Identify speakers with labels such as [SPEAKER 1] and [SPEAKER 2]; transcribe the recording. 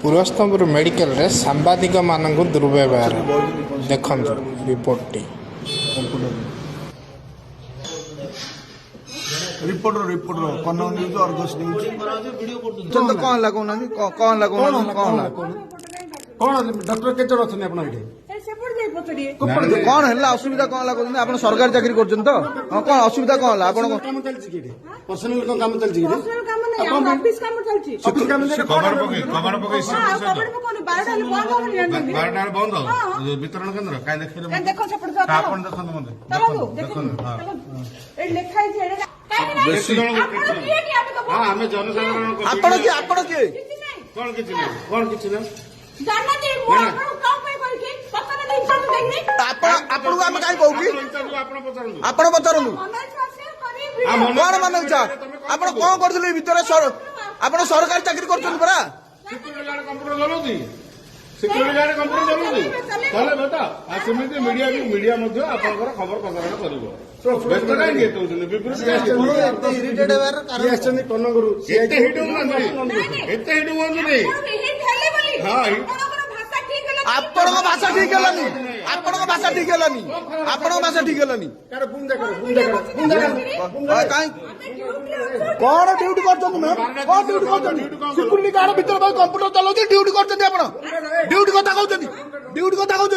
[SPEAKER 1] पुरस्तमपुर medical रे सांबादिक मानक दुर्व्यवहार देखु report
[SPEAKER 2] reporter Kannada news Argus news
[SPEAKER 3] कौन लागू कौन लागू कौन
[SPEAKER 2] डॉक्टर के जन अच्छे आप
[SPEAKER 3] कौन है असुविधा कौन लागू आप सरकारी चाकरी कर कौन असुविधा कौन है
[SPEAKER 2] काम चलती पर्सनल काम चलती वितरण केन्द्र आम जनसाधारण कौन किसी
[SPEAKER 3] आपण पचारु कौन मान आप कौन कर भितर आप सरकारी चाकरी कर
[SPEAKER 2] कंप्यूटर चलाउती सिक्यूरीटी गार्ड कंप्यूटर चलाउती ताले बेटा सेमती मीडिया भी मीडिया खबर प्रसारण कर व्यस्त कहीं कन्नगुरु एत हिट
[SPEAKER 3] आपण भाषा ठीक है आपण भाषा ठीक है आपण भाषा ठीक है कौन ड्यूटी कर सिक्यूरीटी गार्ड भीतर कंप्यूटर चलाउछ ड्यूटी कर ड्यूटी कथा कहते ड्यूटी कथा कहते